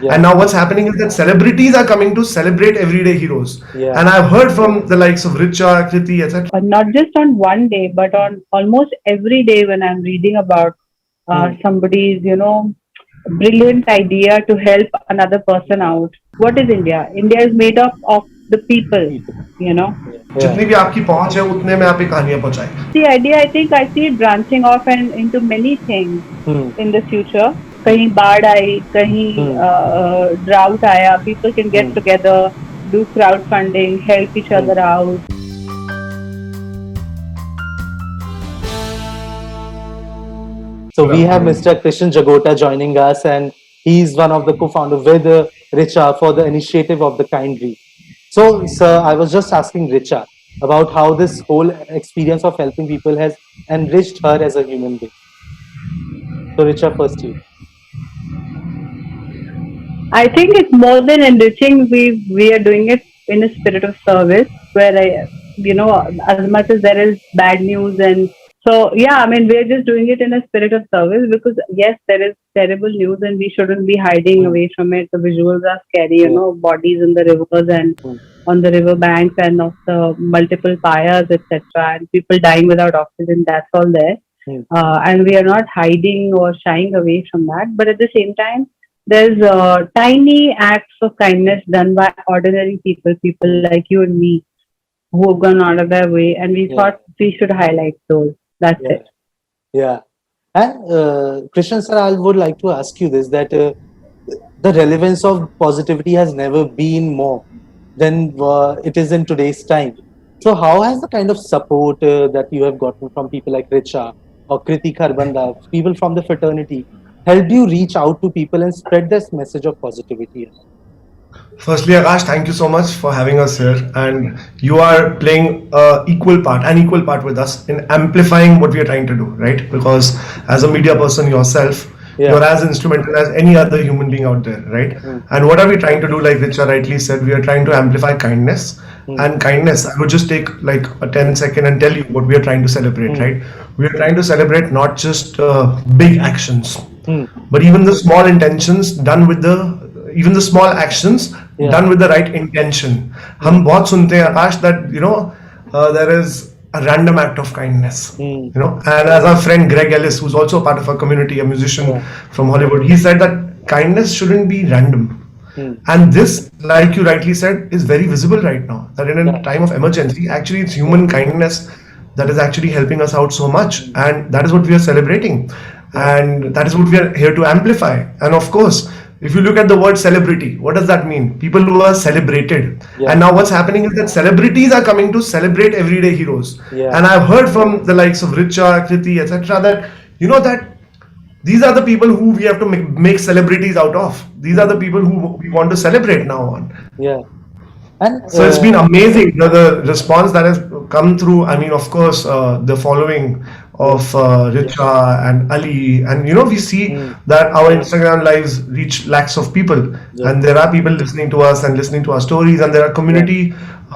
Yeah. And now what's happening is that celebrities are coming to celebrate everyday heroes. Yeah. And I've heard from the likes of Richa, Kriti, etc. Not just on one day, but on almost every day when I'm reading about Hmm. somebody's, brilliant idea to help another person out. What is India? India is made up of the people, People. you know. Yeah. जितनी भी आपकी पहुंच है उतने में आप ये कहानियां पहुंचाएं. The idea, I think, I see it branching off and into many things Hmm. in the future. कहीं बाढ़ आई, कहीं Hmm. drought आया, people can get Hmm. together, do crowdfunding, help each Hmm. other out. So Good we have afternoon. Mr. Krishan Jagota joining us, and he's one of the co-founder with Richa for the initiative of the Kind Reef. So, sir, I was just asking Richa about how this whole experience of helping people has enriched her as a human being. So, Richa, first you. I think it's more than enriching. We are doing it in a spirit of service, where as much as there is bad news, and so yeah, I mean, we're just doing it in a spirit of service because yes, there is terrible news, and we shouldn't be hiding Hmm. away from it. The visuals are scary, Yeah. bodies in the rivers and Hmm. on the river banks, and of the multiple fires, etc., and people dying without oxygen. That's all there, Hmm. and we are not hiding or shying away from that. But at the same time, there's tiny acts of kindness done by ordinary people, people like you and me, who have gone out of their way, and we thought Yeah. we should highlight those. That's it. Yeah. Yeah. And Krishan, sir, I would like to ask you this: that the relevance of positivity has never been more than it is in today's time. So, how has the kind of support that you have gotten from people like Richa or Kriti Kharbanda, people from the fraternity, helped you reach out to people and spread this message of positivity? Firstly, Akash, thank you so much for having us here. And you are playing an equal part with us in amplifying what we are trying to do, right? Because as a media person yourself, Yeah. you're as instrumental as any other human being out there, right? Mm, And what are we trying to do? Like Richa rightly said, we are trying to amplify kindness. mm, And kindness, I would just take like a 10-second and tell you what we are trying to celebrate, mm, right? We are trying to celebrate not just big actions, mm. but even the small intentions done with the even the small actions Yeah. done with the right intention. Mm, हम बहुत सुनते हैं आकाश that there is a random act of kindness, mm. and as our friend Greg Ellis, who's also a part of our community, a musician Yeah. from Hollywood, he said that kindness shouldn't be random. Mm. And this, like you rightly said, is very visible right now, that in a Yeah. time of emergency, actually it's Yeah. human kindness that is actually helping us out so much, Mm. and that is what we are celebrating, Yeah. and that is what we are here to amplify. And of course, if you look at the word celebrity, what does that mean? People who are celebrated. Yeah. And now what's happening is that celebrities are coming to celebrate everyday heroes. Yeah. And I've heard from the likes of Richa, Kriti, etc., that that these are the people who we have to make celebrities out of. These are the Mm. people who we want to celebrate now on. Yeah. And So it's been amazing the response that has come through. I mean, of course, the following yeah. of Richa and Ali, and we see Mm. that our Instagram lives reach lakhs of people, Yeah. and there are people listening to us and listening to our stories, and there are Yeah.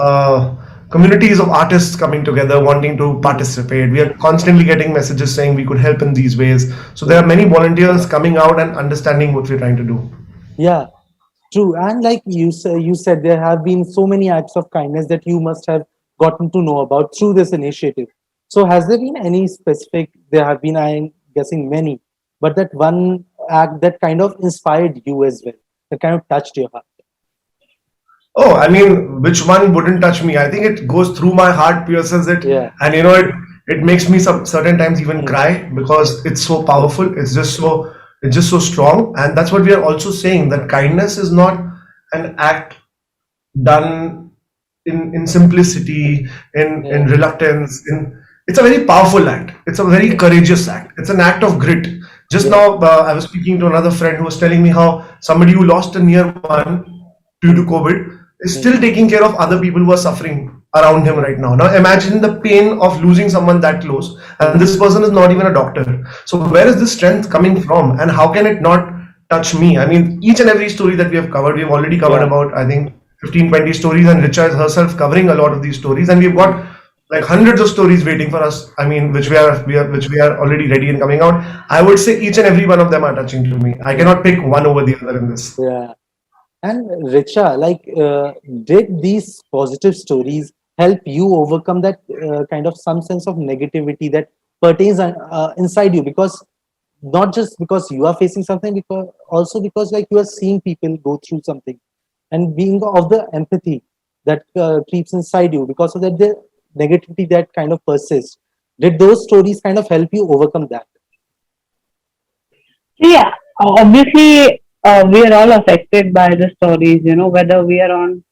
uh, communities of artists coming together wanting to Mm. participate. We are constantly getting messages saying we could help in these ways. So there Mm. are many volunteers coming out and understanding what we're trying to do. Yeah. True, and like you said there have been so many acts of kindness that you must have gotten to know about through this initiative. So, has there been any specific? There have been, I'm guessing, many, but that one act that kind of inspired you as well, that kind of touched your heart. Oh, I mean, which one wouldn't touch me? I think it goes through my heart, pierces it, Yeah. and it makes me some certain times even Mm, cry because it's so mm, powerful. It's just so strong, and that's what we are also saying, that kindness is not an act done in simplicity, in yeah. reluctance. It's a very powerful act. It's a very Yeah. courageous act. It's an act of grit. Just Yeah. now, I was speaking to another friend who was telling me how somebody who lost a near one due to Mm, COVID is still mm, taking care of other people who are suffering around him mm, right now. Now imagine the pain of losing someone that close, and mm, this person is not even a doctor. So where is this strength coming from, and how can it not touch me? I mean, each and every story that we have covered, we've already covered yeah. about, I think, 15, 20 stories, and Richa is herself covering a lot of these stories, and we've got Mm, like hundreds of stories waiting for us. I mean, which we are already ready and coming out. I would say each and every one of them are touching to me. I cannot pick one over the other in this. Yeah. And Richa, like, did these positive stories help you overcome that kind of some sense of negativity that pertains inside you? Because not just because you are facing something, because also because like you are seeing people go through something, and being of the empathy that creeps inside you because of that the negativity that kind of persists. Did those stories kind of help you overcome that? So yeah, obviously, we are all affected by the stories, whether we are on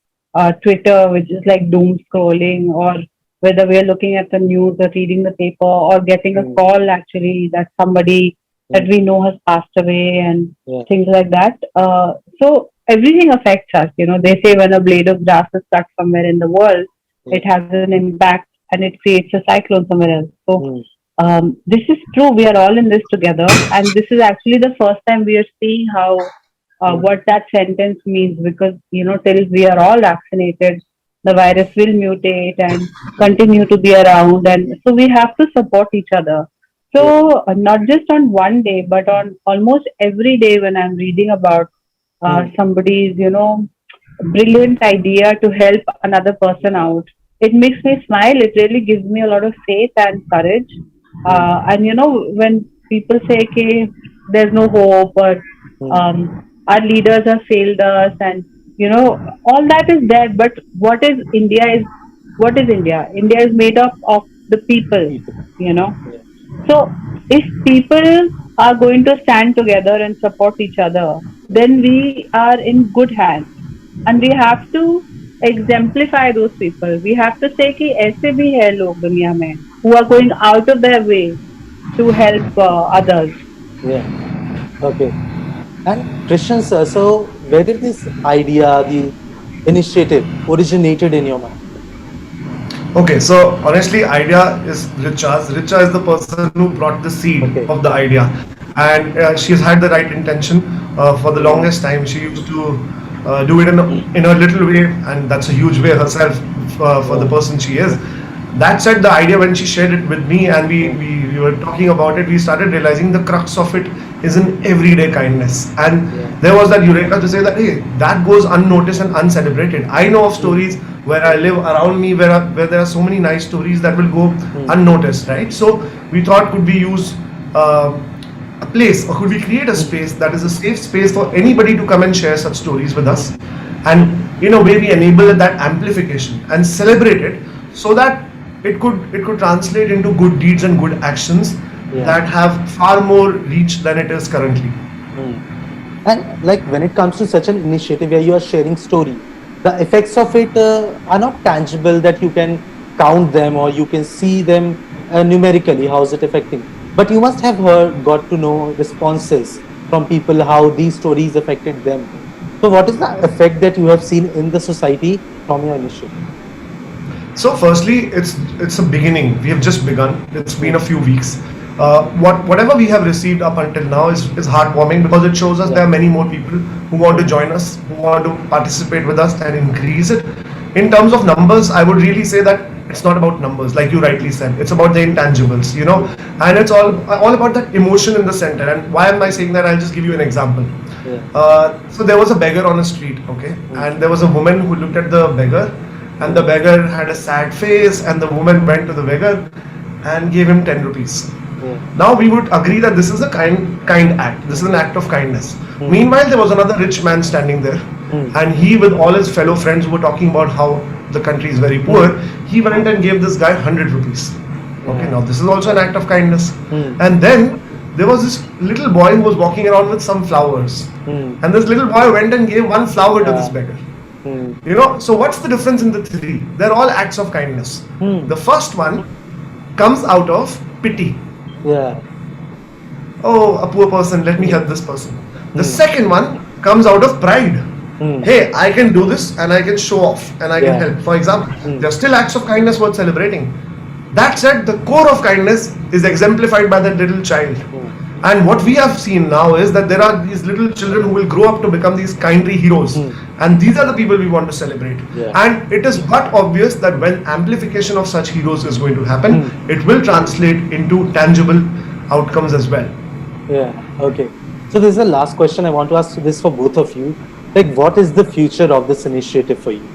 Twitter, which is like doom scrolling, or whether we are looking at the news or reading the paper or getting a Mm, call actually that somebody that mm, we know has passed away and yeah. things like that. So everything affects us. They say when a blade of grass is cut somewhere in the world, Yeah. it has an impact and it creates a cyclone somewhere else. So Mm, this is true. We are all in this together, and this is actually the first time we are seeing how mm, what that sentence means. Because till we are all vaccinated, the virus will mutate and continue to be around, and so we have to support each other. yeah. So not just on one day, but on almost every day when I'm reading about Mm, somebody's brilliant idea to help another person out, it makes me smile. It really gives me a lot of faith and courage. mm, And when people say, okay, there's no hope, or mm. um, our leaders have failed us, and all that is dead. But what is India? India is made up of the people, People. you know. Yeah. So if people are going to stand together and support each other, then we are in good hands. And we have to exemplify those people. We have to say कि ऐसे भी है लोग दुनिया में who are going out of their way to help others. Yeah. Okay. And Christian sir, so where did this idea, the initiative, originated in your mind? Okay, so honestly, idea is Richa's. Richa is the person who brought the seed Okay. of the idea, and she's had the right intention. For the longest time, she used to do it in a little way, and that's a huge way herself for the Yeah. person she is. That said, the idea when she shared it with me and Mm, we were talking about it, we started realizing the crux of it is in everyday kindness. And yeah. there was that eureka to say that, hey, that goes unnoticed and uncelebrated. I know of Mm, stories where I live around me where there are so many nice stories that will go mm, unnoticed, right? So we thought, could we use uh, a place, or could we create a mm, space that is a safe space for anybody to come and share such stories with us, and in a way we enable that amplification and celebrate it, so that it could translate into good deeds and good actions yeah. that have far more reach than it is currently. Mm. And like when it comes to such an initiative where you are sharing story, the effects of it are not tangible that you can count them or you can see them numerically. How is it affecting? But you must have got to know responses from people how these stories affected them. So, what is the effect that you have seen in the society from your initiative? So, firstly, it's a beginning. We have just begun. It's been a Mm. few weeks. Whatever we have received up until now is heartwarming, because it shows us Yeah. there are many more people who want to join us, who want to participate with us and increase it. In terms of numbers, I would really say that it's not about numbers, like you rightly said. It's about the intangibles, and it's all about that emotion in the center. And why am I saying that? I'll just give you an example. Yeah. So there was a beggar on a street, okay, Mm. and there was a woman who looked at the beggar, and the beggar had a sad face, and the woman went to the beggar and gave him 10 rupees. Yeah. Now we would agree that this is a kind act. This is an act of kindness. Mm. Meanwhile, there was another rich man standing there, Mm. and he, with all his fellow friends, were talking about how the country is very poor. He went and gave this guy 100 rupees. Okay, Yeah. now this is also an act of kindness. Mm. And then there was this little boy who was walking around with some flowers, Mm. and this little boy went and gave one flower to this Yeah. beggar. Mm. So what's the difference in the three? They're all acts of kindness. Mm. The first one comes out of pity. Yeah. Oh, a poor person, let me help this person. The Mm. second one comes out of pride. Mm. Hey, I can do this and I can show off and I can Yeah. help. For example, Mm. there are still acts of kindness worth celebrating. That said, the core of kindness is exemplified by that little child. Mm. And what we have seen now is that there are these little children who will grow up to become these kindly heroes. And these are the people we want to celebrate. And it is but obvious that when amplification of such heroes is going to happen, it will translate into tangible outcomes as well. Yeah, okay. So this is the last question I want to ask this for both of you. Like, what is the future of this initiative for you?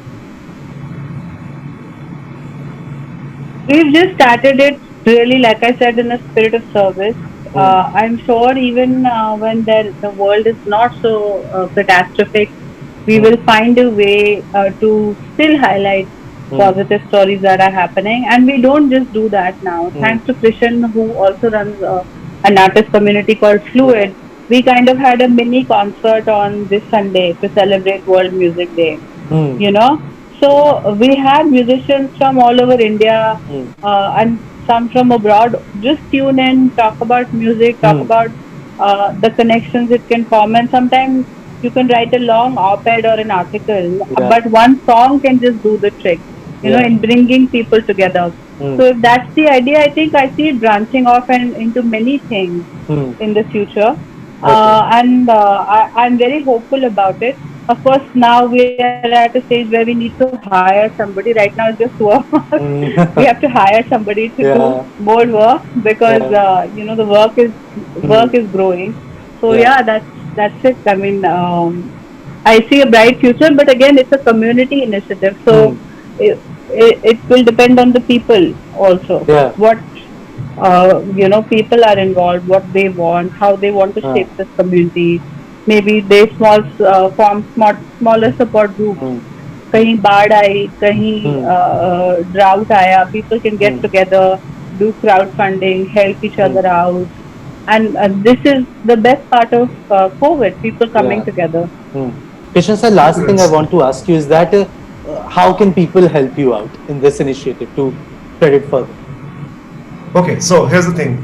We've just started it really, like I said, in a spirit of service. I'm sure even when the world is not so catastrophic, we will find a way to still highlight positive stories that are happening. And we don't just do that now. Thanks to Krishan, who also runs an artist community called Fluid, we kind of had a mini concert on this Sunday to celebrate World Music Day. You know? So we had musicians from all over India and some from abroad just tune in, talk about music, talk about the connections it can form. And sometimes you can write a long op-ed or an article, but one song can just do the trick, you know, in bringing people together. So if that's the idea, I think I see it branching off and into many things in the future. And I'm very hopeful about it. Of course, now we are at a stage where we need to hire somebody. Right now, it's just work. We have to hire somebody to do more work because you know the work is growing. So that's it. I mean, I see a bright future, but again, it's a community initiative, so it will depend on the people also. What you know, people are involved, what they want, how they want to shape this community. Maybe they form smaller support groups. कहीं बाढ़ आई, कहीं drought आया, people can get together, do crowdfunding, help each other out, and this is the best part of COVID. People coming together. Krishan sir, last thing I want to ask you is that how can people help you out in this initiative to spread it further? Okay, so here's the thing.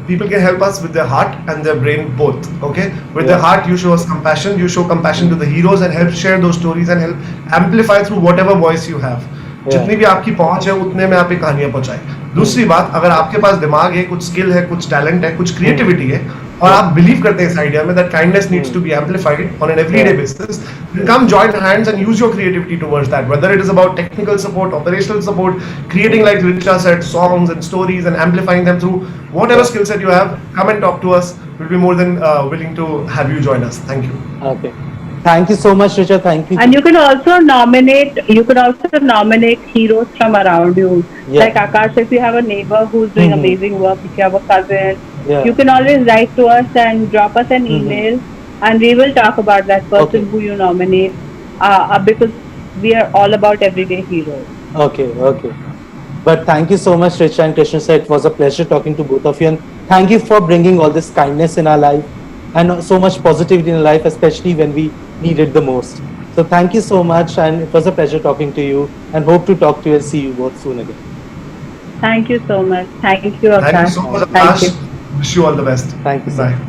People can help us with their heart and their brain both. Okay, with their heart, you show us compassion. You show compassion to the heroes and help share those stories and help amplify through whatever voice you have. जितनी भी आपकी पहुंच है उतने में आप ये कहानियां पहुंचाएं. दूसरी बात, अगर आपके पास दिमाग है, कुछ स्किल है, कुछ टैलेंट है, कुछ क्रिएटिविटी है और आप बिलीव करते हैं इस आइडिया में that kindness needs to be amplified on an everyday basis, come join hands and use your creativity towards that, whether it is about technical support, operational support, creating, like Richa said, songs and stories and amplifying them through whatever skill set you have. Come and talk to us. We'll be more than willing to have you join us. Thank you. Okay. Thank you so much, Richa. Thank you. And you can also nominate. You could also nominate heroes from around you. Like Akash, if you have a neighbor who's doing amazing work, if you have a cousin, you can always write to us and drop us an email, and we will talk about that person who you nominate. Because we are all about everyday heroes. Okay. But thank you so much, Richa and Krishan sir. It was a pleasure talking to both of you, and thank you for bringing all this kindness in our life and so much positivity in life, especially when we need it the most. So thank you so much, and it was a pleasure talking to you, and hope to talk to you and see you both soon again. Thank you so much. Thank you, Akash. Thank you so much, Akash. Wish you all the best. Thank you, sir. Bye.